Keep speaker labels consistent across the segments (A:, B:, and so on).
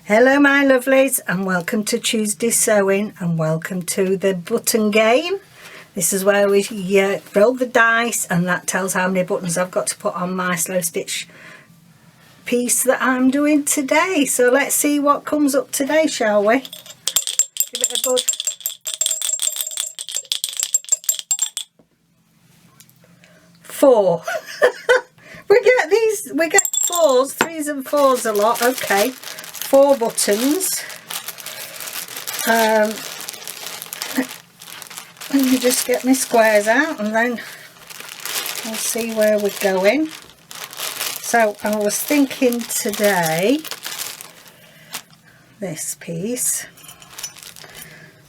A: Hello my lovelies, and welcome to Tuesday Sewing, and welcome to the button game. This is where we roll the dice, and that tells how many buttons I've got to put on my slow stitch piece that I'm doing today. So let's see what comes up today, shall we? Give it a good 4. we get 4s, 3s and 4s a lot. Okay, 4 buttons. Let me just get my squares out and then we'll see where we're going. So I was thinking today this piece.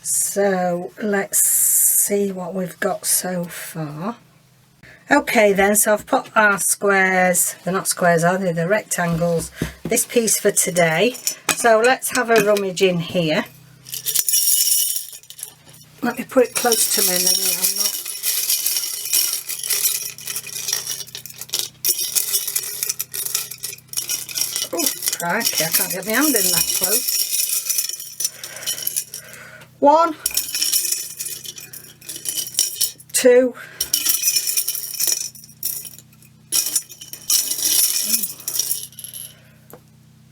A: So let's see what we've got so far. Okay then, so I've put our squares, they're not squares are they, they're rectangles, this piece for today. So let's have a rummage in here. Let me put it close to me and then I'm not... Oh crikey, I can't get my hand in that close. 1, 2,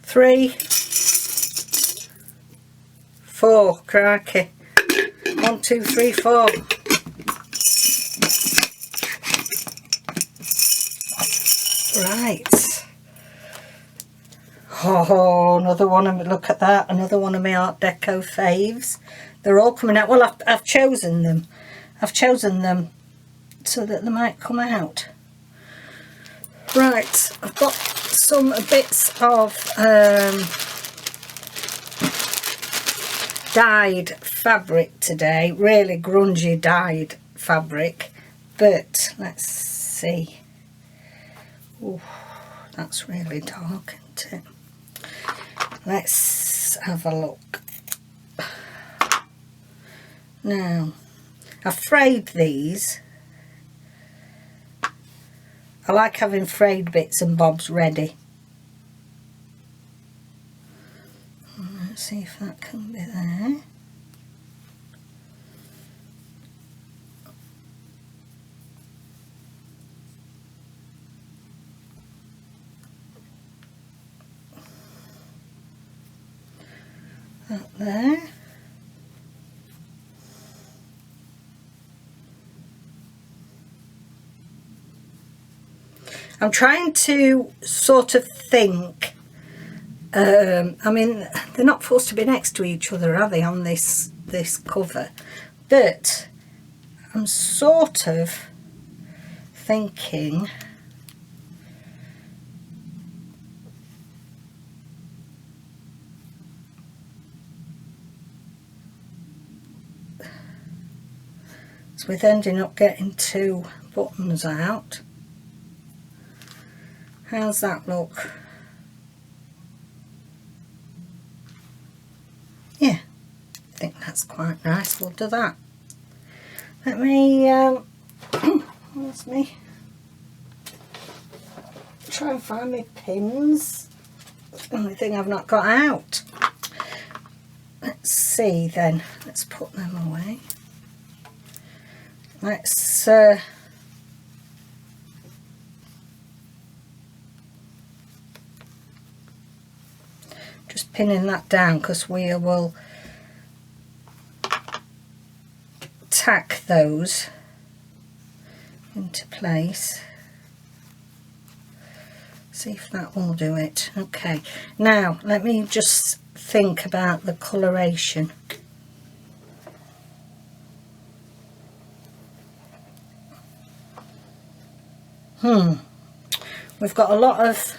A: 3, 4, crikey. 1, 2, 3, 4. Right. Oh, another one of, look at that, another one of my Art Deco faves. They're all coming out. Well, I've chosen them. I've chosen them so that they might come out. Right, I've got some bits of dyed fabric today, really grungy dyed fabric, but let's see. Ooh, that's really dark, isn't it? Let's have a look. Now, I've frayed these. I like having frayed bits and bobs ready. Let's see if that can be there. That there. I'm trying to sort of think, I mean, they're not supposed to be next to each other, are they, on this cover? But I'm sort of thinking so with ending up getting 2 buttons out. How's that look? Yeah, I think that's quite nice. We'll do that. Let me, where's me? Try and find my pins. It's the only thing I've not got out. Let's see then. Let's put them away. Let's just pinning that down because we will tack those into place. See if that will do it. Okay, now let me just think about the coloration. We've got a lot of,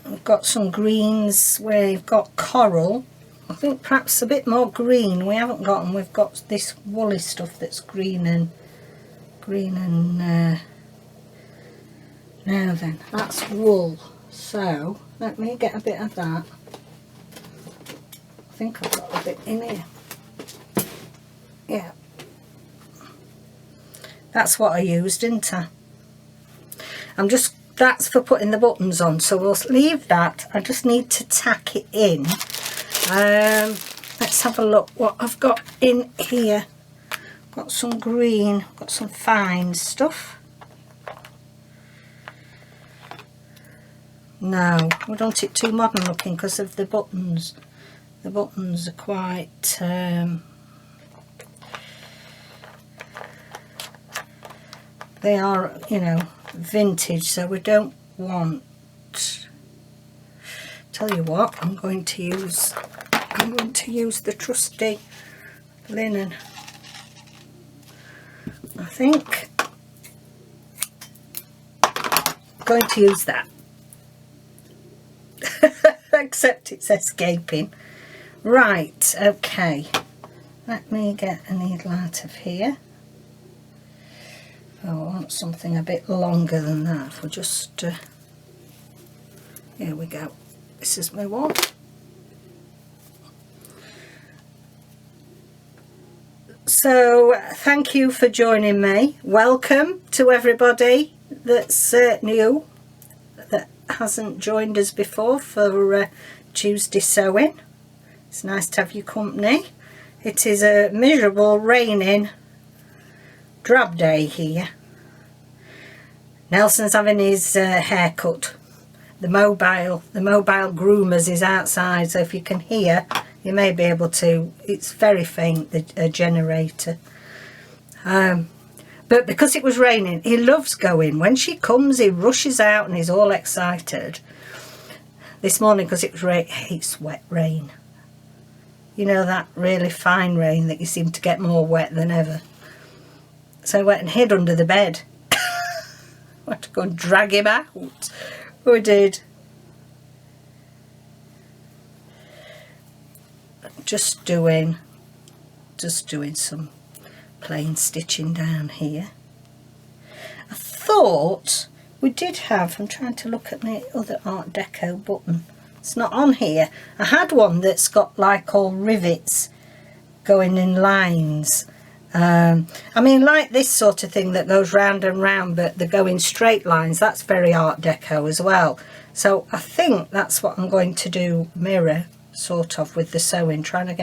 A: we've got some greens, we've got coral, I think perhaps a bit more green we haven't got, and we've got this woolly stuff that's green and now then, that's wool, so let me get a bit of that. I think I've got a bit in here. Yeah, that's what I used, didn't I? I'm just that's for putting the buttons on, so we'll leave that. I just need to tack it in. Let's have a look what I've got in here. Got some green, got some fine stuff. No, we don't want it too modern looking because of the buttons. The buttons are quite they are, you know, vintage, so we don't want. Tell you what, I'm going to use the trusty linen. I think I'm going to use that. Except it's escaping. Right, okay. Let me get a needle out of here. Oh, I want something a bit longer than that. If we just here we go. This is my one. So thank you for joining me. Welcome to everybody that's new, that hasn't joined us before for Tuesday sewing. It's nice to have your company. It is a miserable, raining, drab day here. Nelson's having his hair cut. The mobile groomers is outside, so if you can hear, you may be able to. It's very faint, the generator. But because it was raining, he loves going. When she comes, he rushes out and he's all excited. This morning, because it was rain, he hates wet rain. You know, that really fine rain that you seem to get more wet than ever. So I went and hid under the bed. I had to go and drag him out. We did. Just doing some plain stitching down here. I thought we did have, I'm trying to look at my other Art Deco button. It's not on here. I had one that's got like all rivets going in lines. I mean, like this sort of thing that goes round and round, but they go in straight lines. That's very Art Deco as well. So I think that's what I'm going to do, mirror sort of with the sewing, try and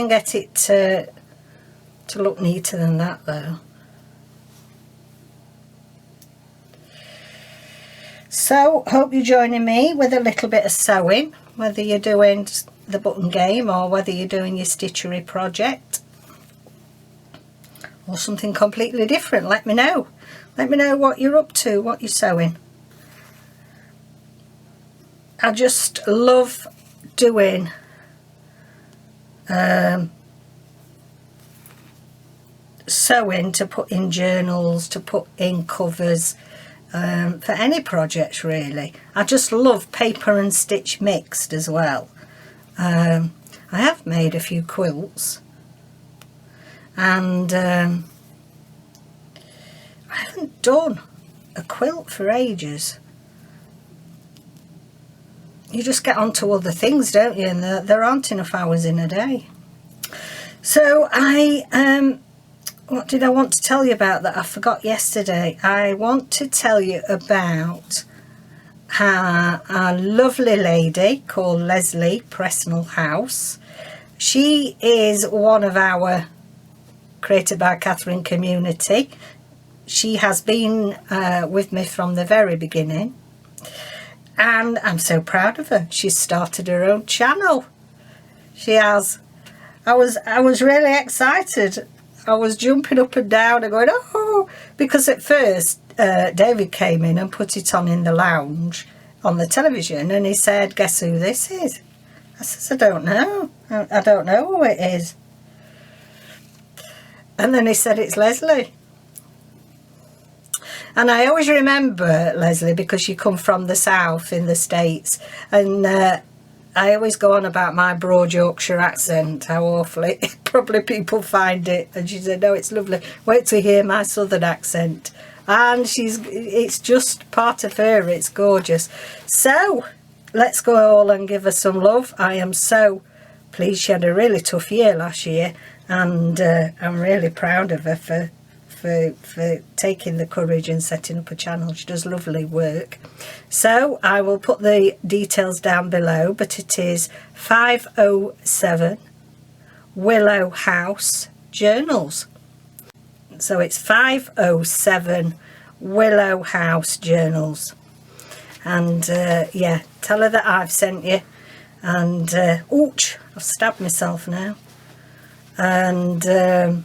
A: get it to look neater than that though. So hope you're joining me with a little bit of sewing, whether you're doing the button game or whether you're doing your stitchery project or something completely different. Let me know what you're up to, what you're sewing. I just love doing sewing to put in journals, to put in covers, for any projects really. I just love paper and stitch mixed as well. I have made a few quilts, and I haven't done a quilt for ages. You just get onto other things, don't you, and there aren't enough hours in a day. So what did I want to tell you about that I forgot yesterday? I want to tell you about a lovely lady called Leslie Presnell House. She is one of our Created by Catherine community. She has been with me from the very beginning, and I'm so proud of her. She's started her own channel. She has. I was really excited. I was jumping up and down and going, oh, because at first David came in and put it on in the lounge on the television, and he said, guess who this is? I says, I don't know. I don't know who it is. And then he said, it's Leslie. And I always remember Leslie because you come from the south in the States, and I always go on about my broad Yorkshire accent, how awfully probably people find it. And she said, no, it's lovely. Wait till you hear my southern accent. And it's just part of her. It's gorgeous. So let's go all and give her some love. I am so pleased. She had a really tough year last year, and I'm really proud of her for for taking the courage and setting up a channel. She does lovely work. So I will put the details down below, but it is 507 Willow House Journals. So it's 507 Willow House Journals. And yeah, tell her that I've sent you. And ouch, I've stabbed myself now. And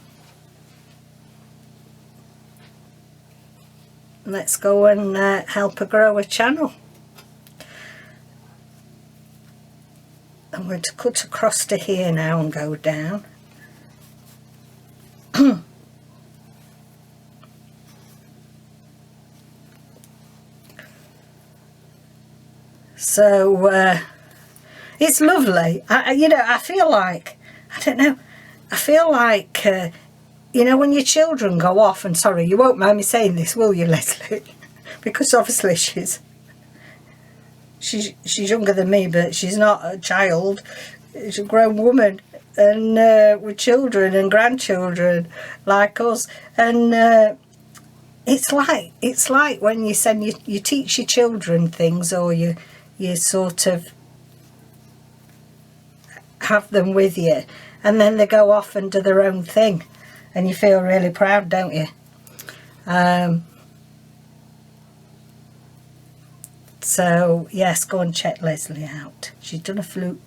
A: let's go and help her grow a channel. I'm going to cut across to here now and go down. So it's lovely. You know, I feel like, I don't know, I feel like, you know, when your children go off, and sorry, you won't mind me saying this, will you, Leslie? Because obviously she's younger than me, but she's not a child. She's a grown woman, and with children and grandchildren like us. And it's like when you send you teach your children things, or you sort of have them with you, and then they go off and do their own thing, and you feel really proud, don't you? So yes, go and check Leslie out. She's done a few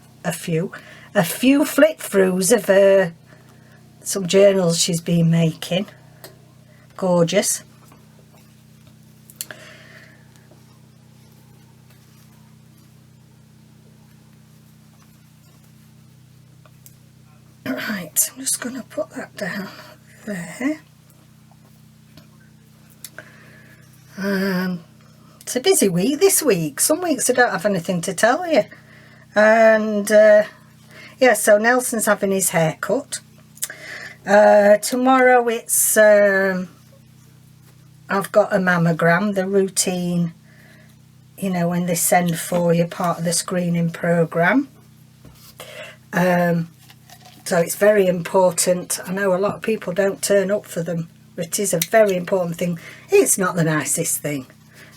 A: flip throughs of some journals she's been making. Gorgeous. Right, I'm just going to put that down there. It's a busy week this week. Some weeks I don't have anything to tell you. And yeah, so Nelson's having his hair cut. Tomorrow it's I've got a mammogram, the routine, you know, when they send for you, part of the screening programme. So it's very important. I know a lot of people don't turn up for them, but it is a very important thing. It's not the nicest thing.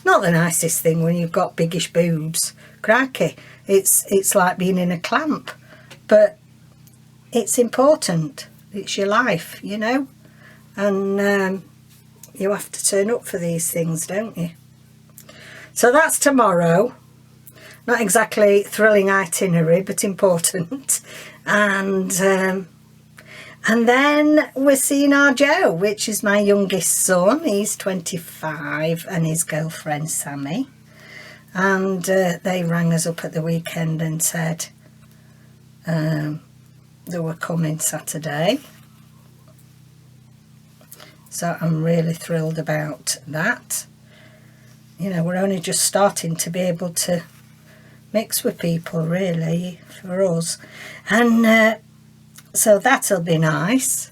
A: Not the nicest thing when you've got biggish boobs. Crikey. It's like being in a clamp. But it's important. It's your life, you know. And you have to turn up for these things, don't you? So that's tomorrow. Not exactly thrilling itinerary, but important. And then we're seeing our Joe, which is my youngest son. He's 25, and his girlfriend Sammy. And they rang us up at the weekend and said they were coming Saturday. So I'm really thrilled about that. You know, we're only just starting to be able to mix with people, really, for us. And so that'll be nice.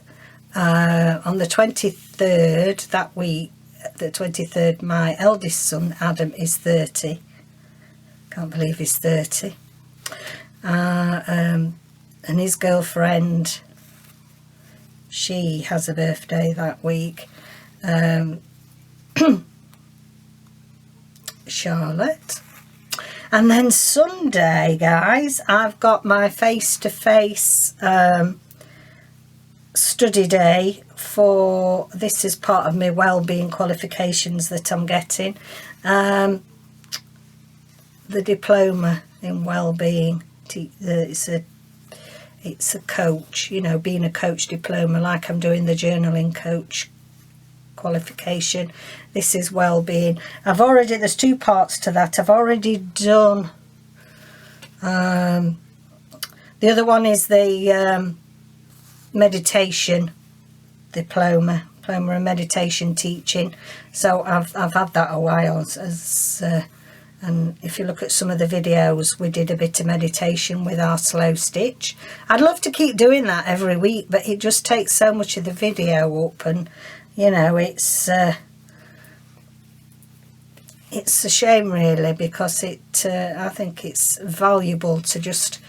A: On the 23rd, that week, the 23rd, my eldest son Adam is 30. Can't believe he's 30. And his girlfriend, she has a birthday that week. Charlotte. And then Sunday, guys, I've got my face-to-face study day for, this is part of my wellbeing qualifications that I'm getting. The diploma in wellbeing. It's a coach, you know, being a coach diploma, like I'm doing the journaling coach qualification. This is well-being. There's two parts to that. I've already done the other one is the meditation diploma in meditation teaching. So I've had that a while, and if you look at some of the videos, we did a bit of meditation with our slow stitch. I'd love to keep doing that every week, but it just takes so much of the video up, and you know, it's a shame really, because I think it's valuable to just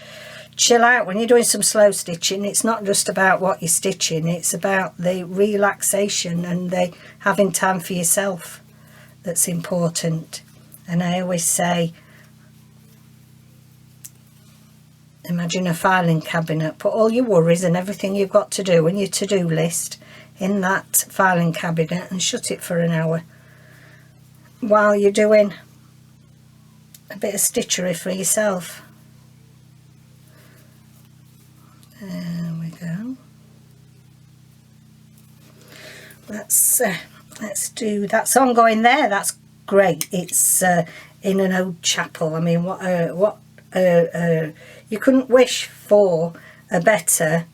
A: chill out when you're doing some slow stitching. It's not just about what you're stitching, it's about the relaxation and the having time for yourself that's important. And I always say, imagine a filing cabinet, put all your worries and everything you've got to do and your to-do list in that filing cabinet and shut it for an hour while you're doing a bit of stitchery for yourself. There we go. Let's do that song going there. That's great. It's in an old chapel. I mean, what you couldn't wish for a better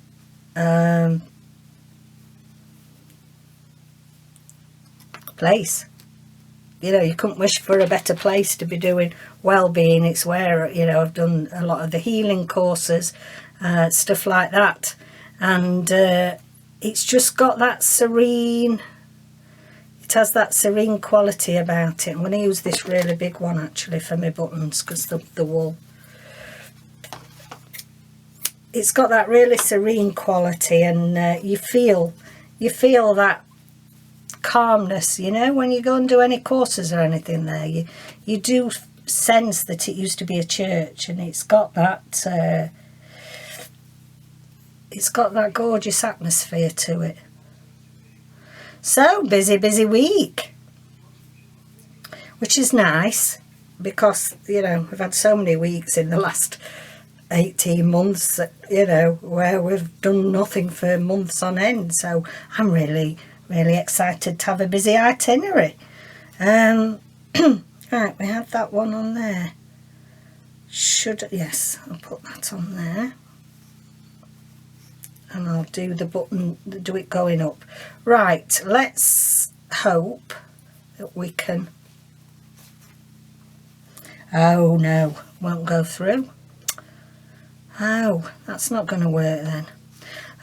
A: place. You know, you couldn't wish for a better place to be doing well-being. It's where, you know, I've done a lot of the healing courses, stuff like that, and it's just got that serene, it has that serene quality about it. I'm going to use this really big one actually for my buttons because the wool, it's got that really serene quality, and you feel that calmness, you know, when you go and do any courses or anything there. You do sense that it used to be a church, and it's got that gorgeous atmosphere to it. So busy week, which is nice because, you know, we've had so many weeks in the last 18 months, you know, where we've done nothing for months on end. So I'm really excited to have a busy itinerary. Right, we have that one on there. Yes, I'll put that on there. And I'll do the button, do it going up. Right, let's hope that we can... Oh no, won't go through. Oh, that's not going to work then.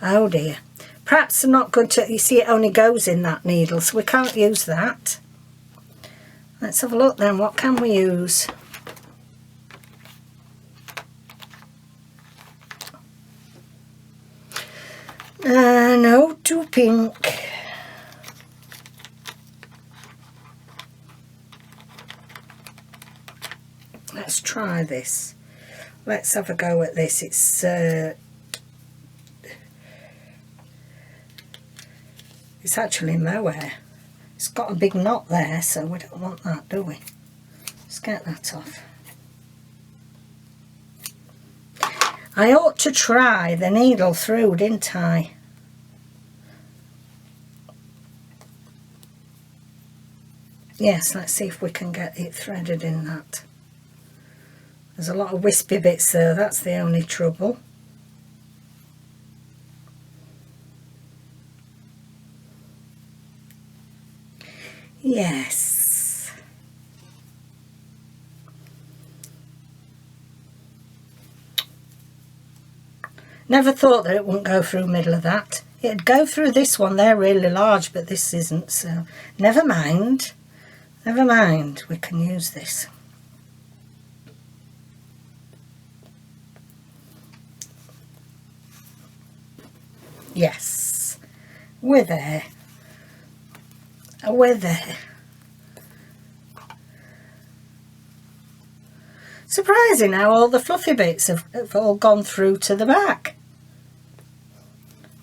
A: Oh dear. Perhaps I'm not going to... You see, it only goes in that needle, so we can't use that. Let's have a look then. What can we use? No, too pink. Let's try this. Let's have a go at this. It's actually mohair. It's got a big knot there, so we don't want that, do we? Let's get that off. I ought to try the needle through, didn't I? Yes, let's see if we can get it threaded in that. There's a lot of wispy bits there, that's the only trouble. Yes. Never thought that it wouldn't go through the middle of that. It'd go through this one, they're really large, but this isn't, so never mind. Never mind, we can use this. Yes, we're there. We're there. Surprising how all the fluffy bits have all gone through to the back.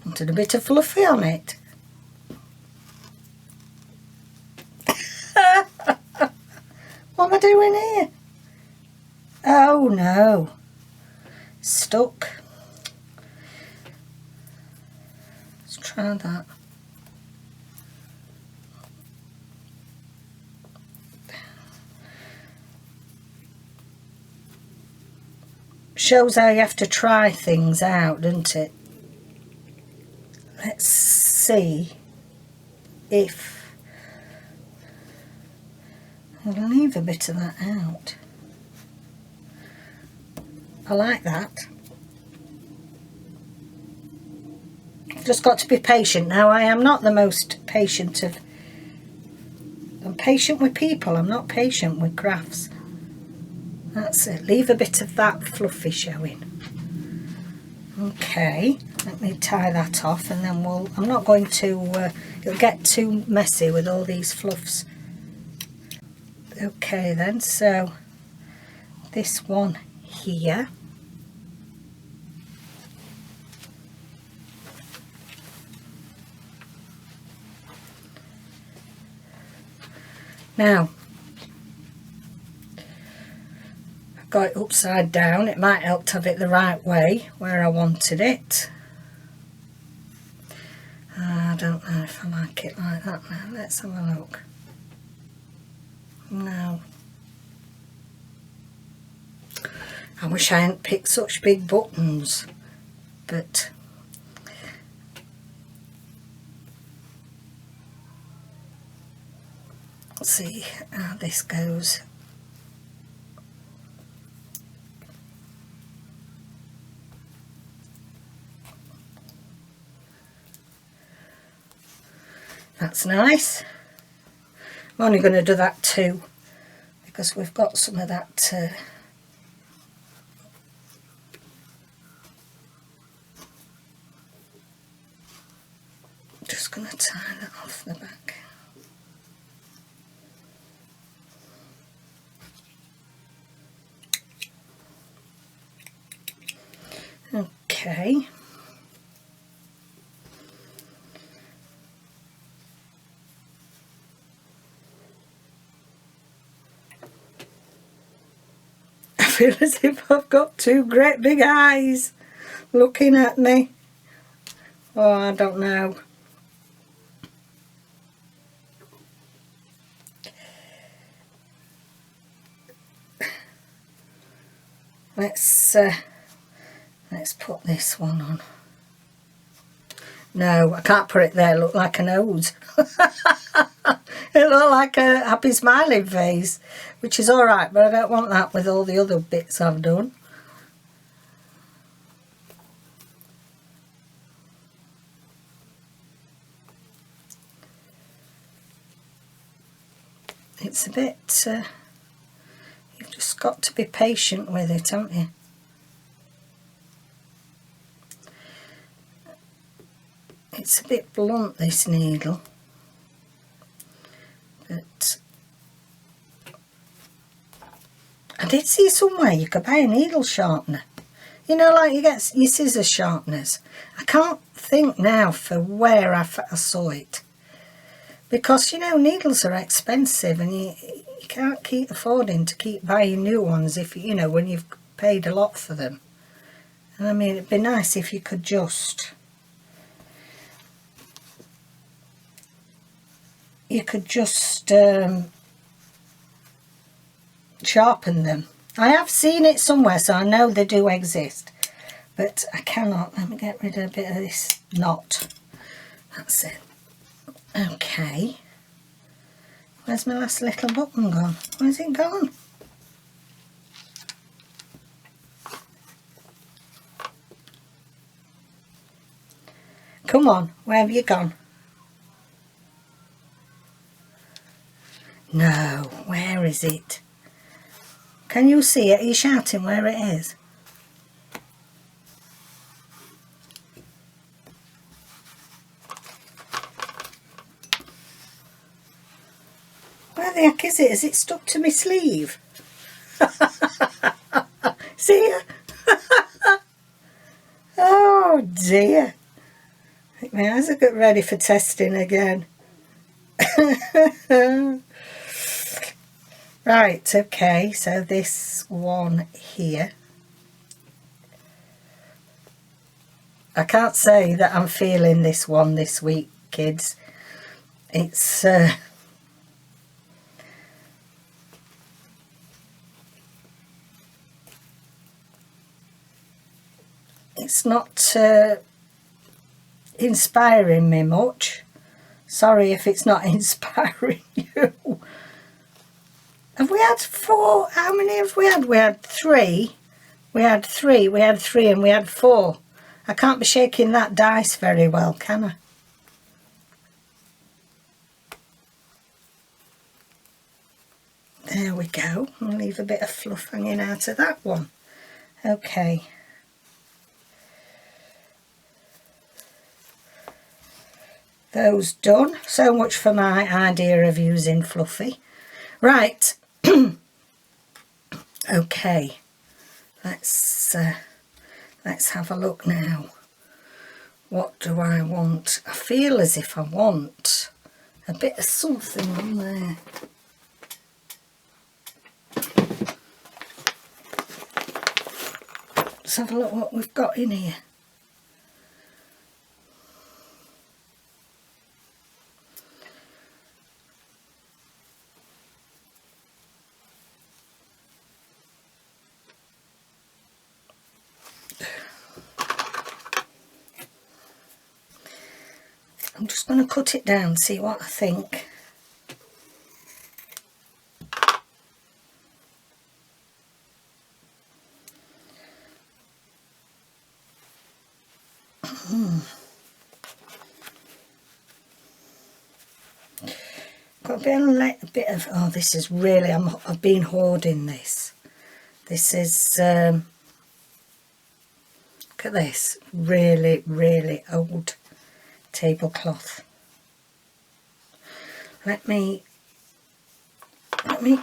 A: Wanted a bit of fluffy on it. What am I doing here? Oh no. Stuck. Let's try that. Shows how you have to try things out, doesn't it? Let's see if I'll leave a bit of that out. I like that. I've just got to be patient now. I am not the most patient of... I'm patient with people, I'm not patient with crafts. That's it. Leave a bit of that fluffy showing. Okay, let me tie that off, and then I'm not going to, it'll get too messy with all these fluffs. Okay then, so this one here. Now, I've got it upside down. It might help to have it the right way where I wanted it. I don't know if I like it like that now. Let's have a look. No. I wish I hadn't picked such big buttons, but let's see how this goes. That's nice. I'm only going to do that too, because we've got some of that just going to tie that off the back. Okay. I feel as if I've got two great big eyes looking at me. Oh, I don't know. Let's put this one on. No, I can't put it there. Look like a nose. It look like a happy smiling face, which is all right, but I don't want that with all the other bits I've done. It's a bit. You've just got to be patient with it, haven't you? It's a bit blunt, this needle, but I did see somewhere you could buy a needle sharpener. You know, like you get your scissor sharpeners. I can't think now for where I saw it, because you know needles are expensive, and you can't keep affording to keep buying new ones if you know when you've paid a lot for them. And I mean, it'd be nice if you could just sharpen them. I have seen it somewhere, so I know they do exist, but I cannot. Let me get rid of a bit of this knot. That's it. Okay. Where's my last little button gone? Where's it gone? Come on, where have you gone? No, where is it? Can you see it? Are you shouting where it is? Where the heck is it? Is it stuck to my sleeve? See ya? Oh dear. I think my eyes are getting ready for testing again. Right, okay, so this one here. I can't say that I'm feeling this one this week, kids. It's not inspiring me much. Sorry if it's not inspiring you. Have we had 4? How many have we had? We had 3. We had 3, we had 3 and we had 4. I can't be shaking that dice very well, can I? There we go. I'll leave a bit of fluff hanging out of that one. Okay. those done. So much for my idea of using fluffy. Right. Okay, let's have a look now. What do I want? I feel as if I want a bit of something on there. Let's have a look what we've got in here. I'm just going to cut it down, see what I think. Got a bit of, oh, this is really, I've been hoarding this. This is, look at this, really, really old tablecloth. Let me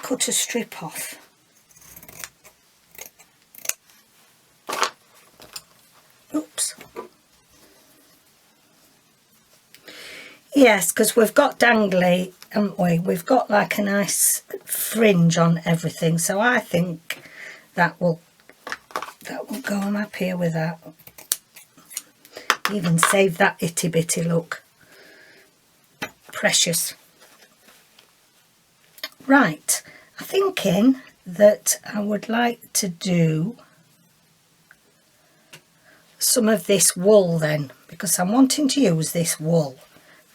A: cut a strip off. Oops. Yes, because we've got dangly, haven't we? We've got like a nice fringe on everything, so I think that will go. I'm happier with that. Even save that itty bitty look. Precious. Right, I'm thinking that I would like to do some of this wool then, because I'm wanting to use this wool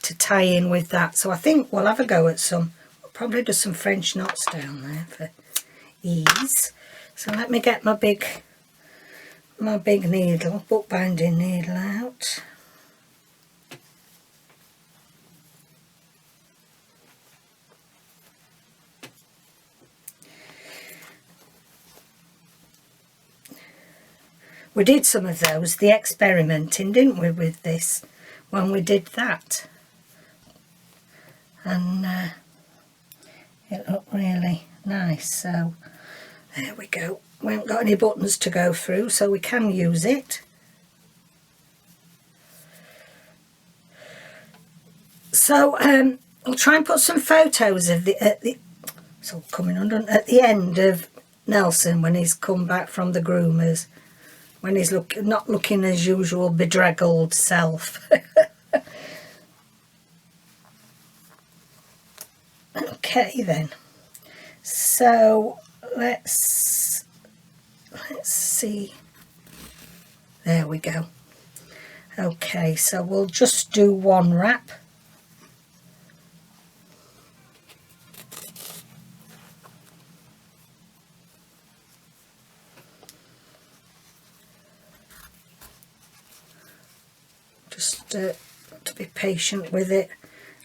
A: to tie in with that. So I think we'll have a go at some, we'll probably do some French knots down there for ease. So let me get my big needle, bookbinding needle out. We did some of those, the experimenting, didn't we, with this, when we did that. And it looked really nice, so there we go. We haven't got any buttons to go through, so we can use it. So I'll try and put some photos of at the end of Nelson when he's come back from the groomers, when he's not looking as usual bedraggled self. Okay then, so let's see. There we go. Okay, so we'll just do one wrap. Just to be patient with it.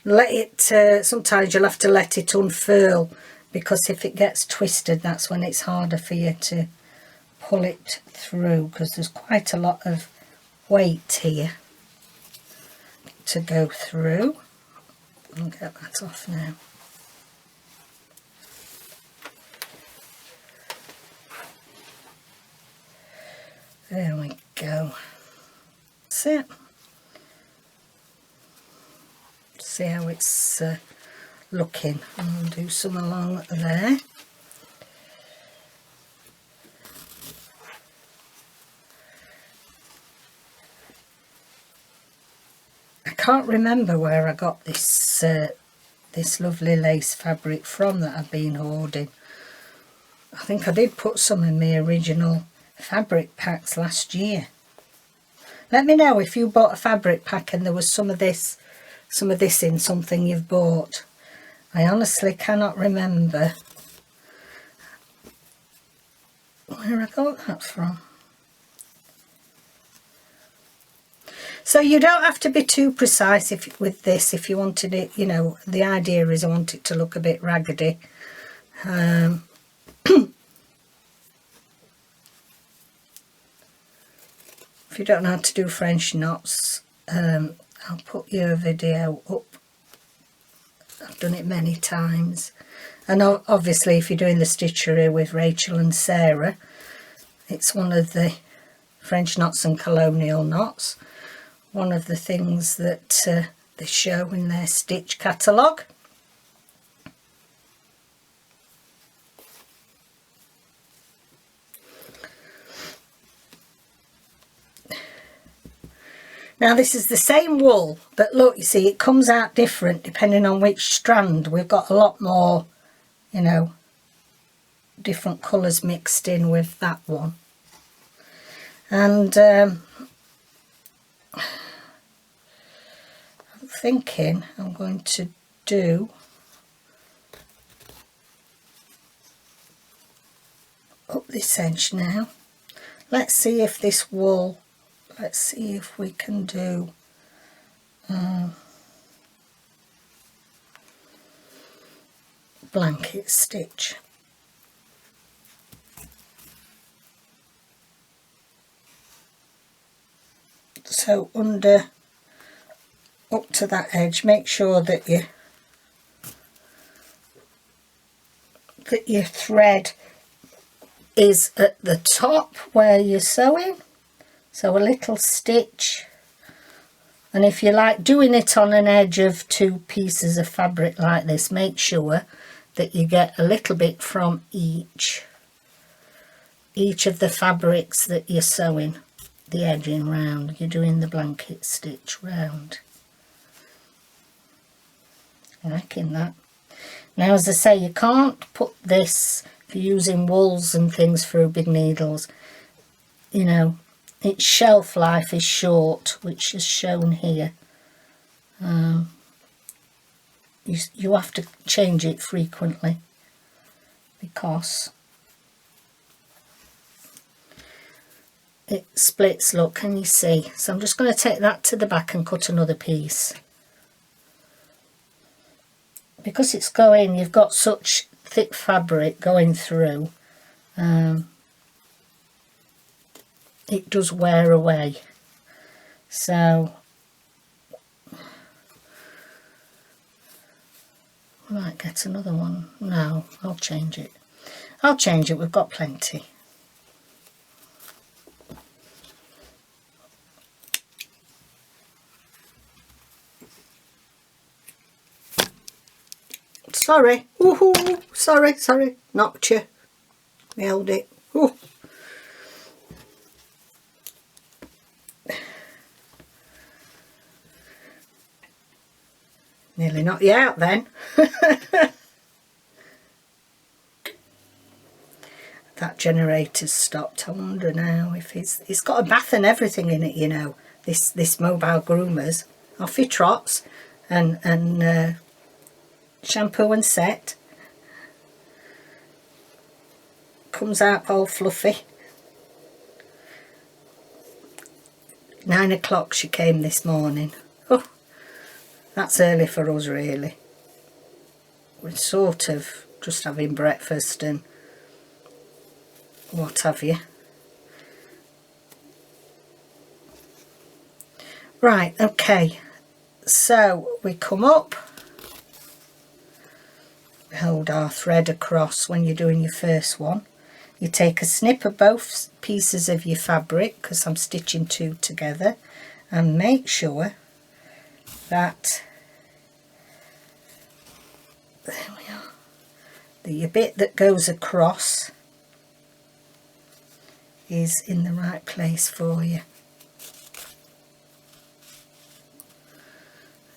A: Let it, sometimes you'll have to let it unfurl, because if it gets twisted, that's when it's harder for you to pull it through, because there's quite a lot of weight here to go through. I'll get that off now. There we go. That's it. See how it's looking. I'll do some along there. I can't remember where I got this this lovely lace fabric from that I've been hoarding. I think I did put some in my original fabric packs last year. Let me know if you bought a fabric pack and there was some of this in something you've bought. I honestly cannot remember where I got that from. So you don't have to be too precise with this if you wanted it, you know, the idea is I want it to look a bit raggedy. If you don't know how to do French knots, I'll put your video up. I've done it many times. And obviously if you're doing the stitchery with Rachel and Sarah, it's one of the French knots and colonial knots. One of the things that they show in their stitch catalogue. Now this is the same wool, but look, you see it comes out different depending on which strand. We've got a lot more, you know, different colours mixed in with that one. And I'm thinking I'm going to do up this edge now. Let's see if this wool, let's see if we can do blanket stitch. So under up to that edge, make sure that your thread is at the top where you're sewing. So a little stitch, and if you like doing it on an edge of two pieces of fabric like this, make sure that you get a little bit from each of the fabrics that you're sewing the edging round. You're doing the blanket stitch round. Liking that. Now, as I say, you can't put this, if you're using wools and things through big needles, you know, its shelf life is short, which is shown here. You have to change it frequently because it splits. Look, can you see? So I'm just going to take that to the back and cut another piece. Because it's going, you've got such thick fabric going through, it does wear away. So I might get another one. No, I'll change it. I'll change it, we've got plenty. Sorry, woohoo! Sorry, knocked you. I held it. Ooh. Nearly knocked you out then. That generator's stopped. I wonder now if it's got a bath and everything in it, you know. This mobile groomers. Off he trots and shampoo and set. Comes out all fluffy. 9 o'clock she came this morning. Oh, that's early for us really. We're sort of just having breakfast and what have you. Right, okay. So we come up. Hold our thread across when you're doing your first one. You take a snip of both pieces of your fabric, because I'm stitching two together, and make sure that there we are, the bit that goes across is in the right place for you.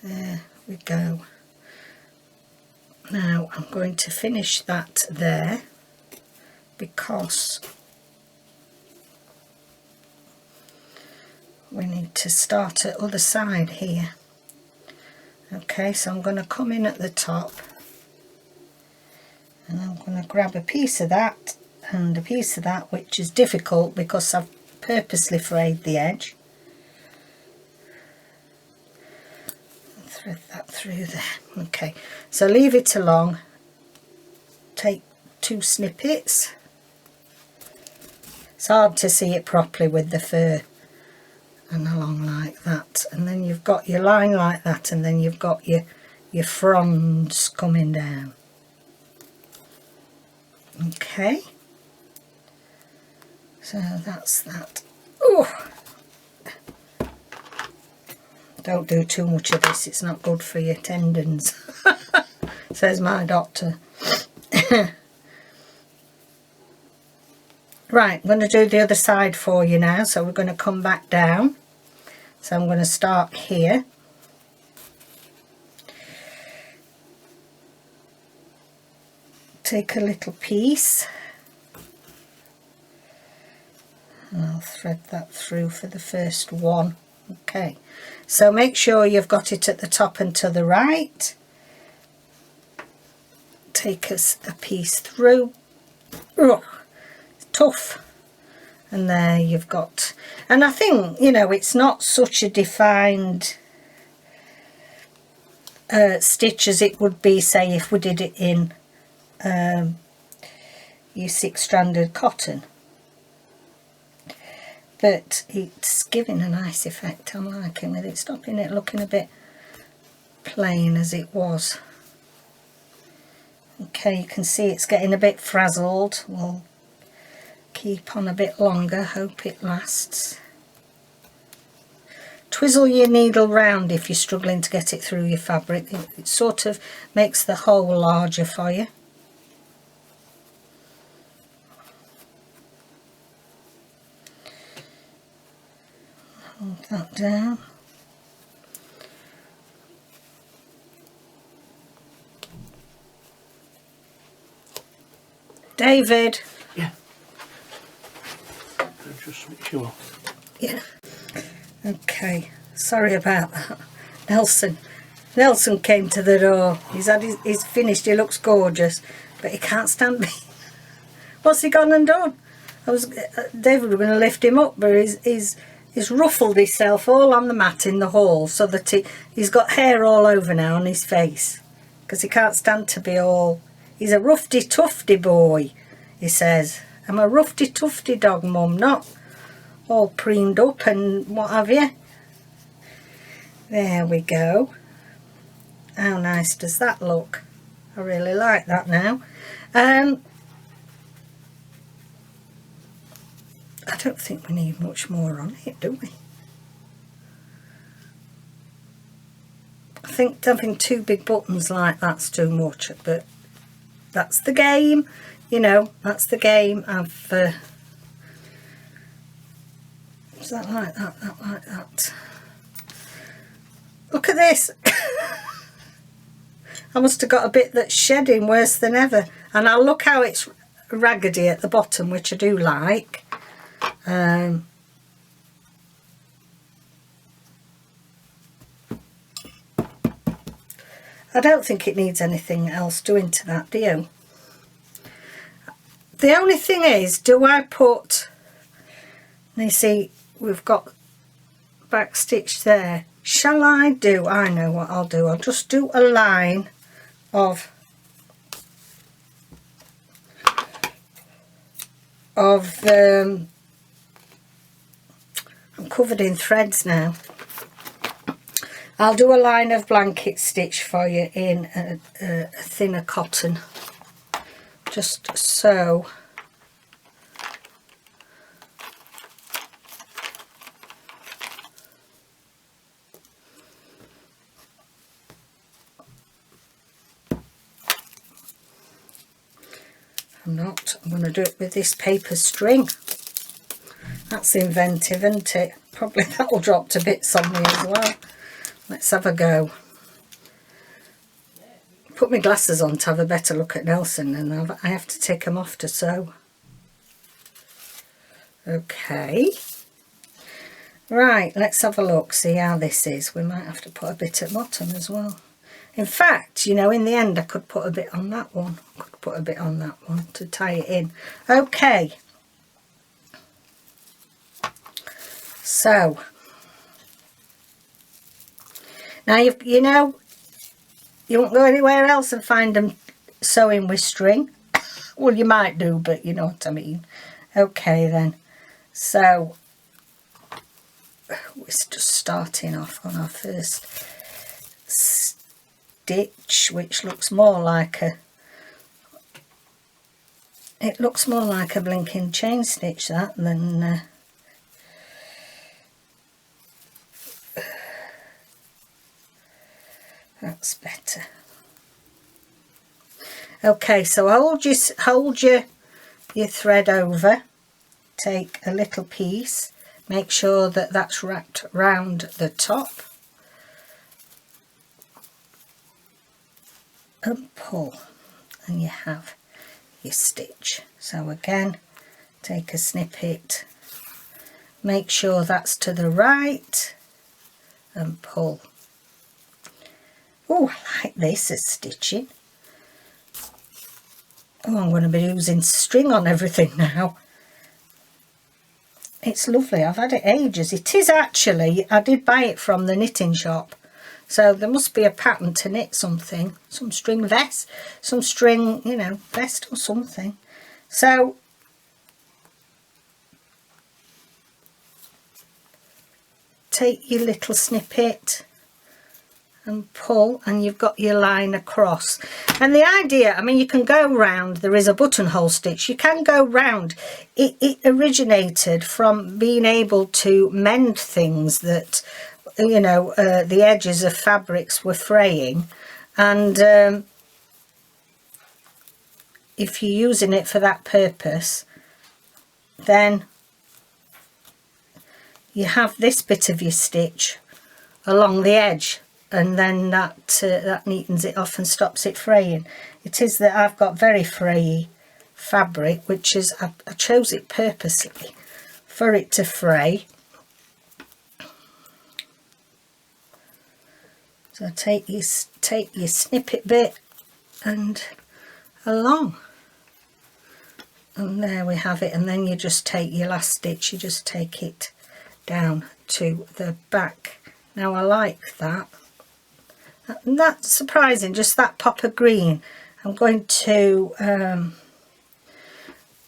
A: There we go. Now I'm going to finish that there because we need to start at the other side here. Okay, so I'm going to come in at the top and I'm going to grab a piece of that and a piece of that, which is difficult because I've purposely frayed the edge. Thread that through there. Okay, so leave it along, take 2 snippets. It's hard to see it properly with the fur and along like that, and then you've got your line like that, and then you've got your fronds coming down. Okay, so that's that. Oh, don't do too much of this, it's not good for your tendons, says my doctor. Right, I'm going to do the other side for you now, so we're going to come back down. So I'm going to start here. Take a little piece and I'll thread that through for the first one. Okay, so make sure you've got it at the top and to the right. Take us a piece through. Ugh. Tough, and there you've got, and I think, you know, it's not such a defined stitch as it would be, say, if we did it in your 6-stranded cotton, but it's giving a nice effect. I'm liking it. It's stopping it looking a bit plain as it was. Okay, you can see it's getting a bit frazzled. We'll keep on a bit longer, hope it lasts. Twizzle your needle round if you're struggling to get it through your fabric. It sort of makes the hole larger for you. Hold that down. David.
B: Yeah. Just make sure.
A: Yeah. Okay. Sorry about that. Nelson came to the door. He's finished. He looks gorgeous, but he can't stand me. What's he gone and done? David was going to lift him up, but he's ruffled himself all on the mat in the hall, so that he's got hair all over now on his face, because he can't stand to be all. He's a roughy tufty boy, he says. I'm a roughy tufty dog, Mum, not all preened up and what have you. There we go. How nice does that look? I really like that now. I don't think we need much more on it, do we? I think having 2 big buttons like that's too much, but that's the game, you know, that's the game. Is that like that, that like that? Look at this. I must have got a bit that's shedding worse than ever. And I'll look how it's raggedy at the bottom, which I do like. I don't think it needs anything else doing to that, do you? The only thing is, do I put, you see, we've got back stitch there. Shall I do, I know what I'll do. I'll just do a line of I'm covered in threads now. I'll do a line of blanket stitch for you in a thinner cotton, just so. I'm going to do it with this paper string. That's inventive, isn't it? Probably that'll drop to bits on me as well. Let's have a go. Put my glasses on to have a better look at Nelson, and I have to take them off to sew. Okay. Right, let's have a look, see how this is. We might have to put a bit at bottom as well. In fact, you know, in the end I could put a bit on that one. I could put a bit on that one to tie it in. Okay. So, now you know, you won't go anywhere else and find them sewing with string. Well, you might do, but you know what I mean. Okay then. So, we're just starting off on our first stitch, which looks more like a, it looks more like a blinking chain stitch that than that's better. Okay, so hold your thread over, take a little piece, make sure that that's wrapped round the top, and pull, and you have your stitch. So again, take a snippet, make sure that's to the right, and pull. Oh, I like this as stitching. Oh, I'm going to be using string on everything now. It's lovely. I've had it ages. It is actually, I did buy it from the knitting shop. So there must be a pattern to knit something. Some string vest, some string, you know, vest or something. So take your little snippet and pull, and you've got your line across. And the idea, I mean, you can go round, there is a buttonhole stitch, you can go round. It originated from being able to mend things that, you know, the edges of fabrics were fraying, and if you're using it for that purpose, then you have this bit of your stitch along the edge, and then that neatens it off and stops it fraying. It is that I've got very frayy fabric, which is, I chose it purposely for it to fray. So take your snippet bit and along, and there we have it. And then you just take your last stitch, you just take it down to the back. Now I like that. And that's surprising, just that pop of green. I'm going to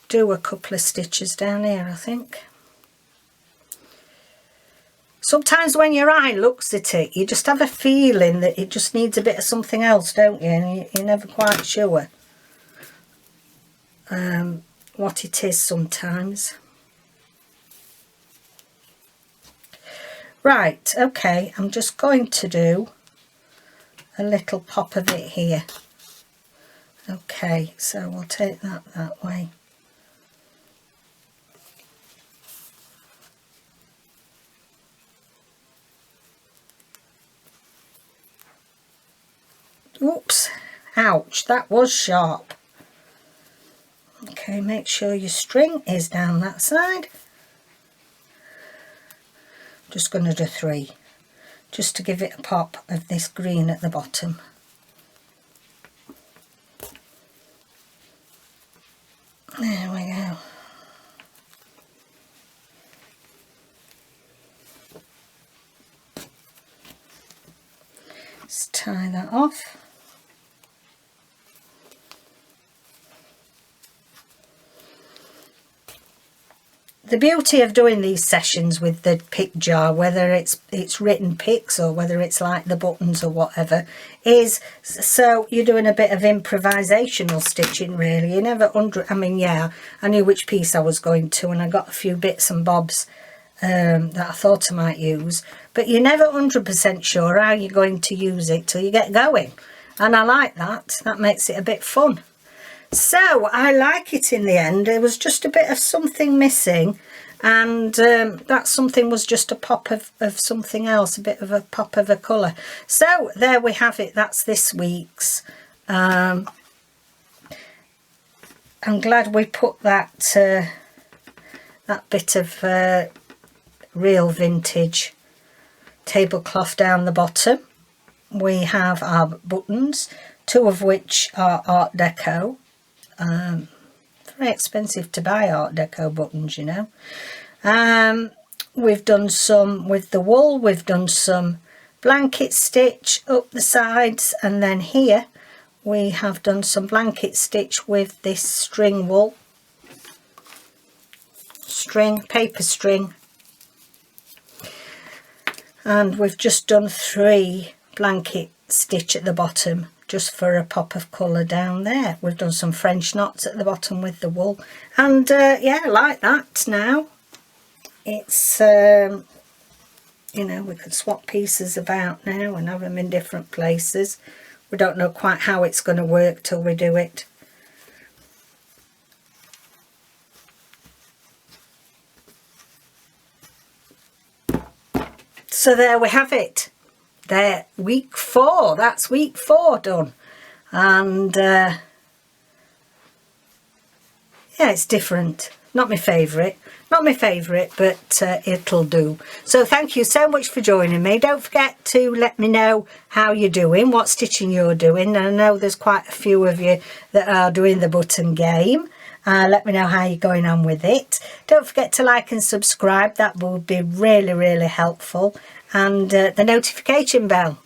A: do a couple of stitches down here, I think. Sometimes when your eye looks at it, you just have a feeling that it just needs a bit of something else, don't you? And you're never quite sure what it is sometimes. Right, okay, I'm just going to do a little pop of it here. Okay, so we'll take that way. Oops, ouch, that was sharp. Okay, make sure your string is down that side. Just going to do 3, just to give it a pop of this green at the bottom. There we go. Let's tie that off. The beauty of doing these sessions with the pick jar, whether it's written picks or whether it's like the buttons or whatever, is so you're doing a bit of improvisational stitching really. You never I mean, yeah, I knew which piece I was going to, and I got a few bits and bobs that I thought I might use, but you're never 100% sure how you're going to use it till you get going, and I like that. That makes it a bit fun. So I like it in the end. There was just a bit of something missing, and that something was just a pop of something else, a bit of a pop of a colour. So there we have it. That's this week's. I'm glad we put that that bit of real vintage tablecloth down the bottom. We have our buttons, 2 of which are Art Deco. Very expensive to buy Art Deco buttons, you know. We've done some with the wool, we've done some blanket stitch up the sides, and then here we have done some blanket stitch with this string wool, paper string. and we've just done 3 blanket stitch at the bottom just for a pop of colour down there. We've done some French knots at the bottom with the wool, and yeah, like that now. It's you know, we could swap pieces about now and have them in different places. We don't know quite how it's going to work till we do it. So there we have it. There, week 4. That's week 4 done. And yeah, it's different. Not my favourite. Not my favourite, but it'll do. So thank you so much for joining me. Don't forget to let me know how you're doing, what stitching you're doing. And I know there's quite a few of you that are doing the button game. Let me know how you're going on with it. Don't forget to like and subscribe. That will be really, really helpful. And the notification bell.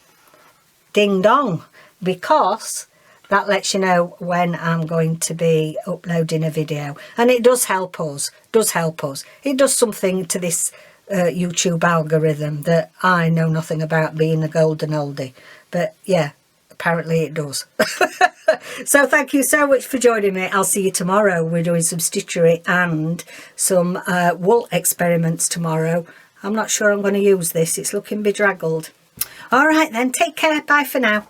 A: Ding dong. Because that lets you know when I'm going to be uploading a video. And it does help us. It does something to this YouTube algorithm that I know nothing about, being a golden oldie. But yeah, apparently it does. So thank you so much for joining me. I'll see you tomorrow. We're doing some stitchery and some wool experiments tomorrow. I'm not sure I'm going to use this. It's looking bedraggled. All right then, take care. Bye for now.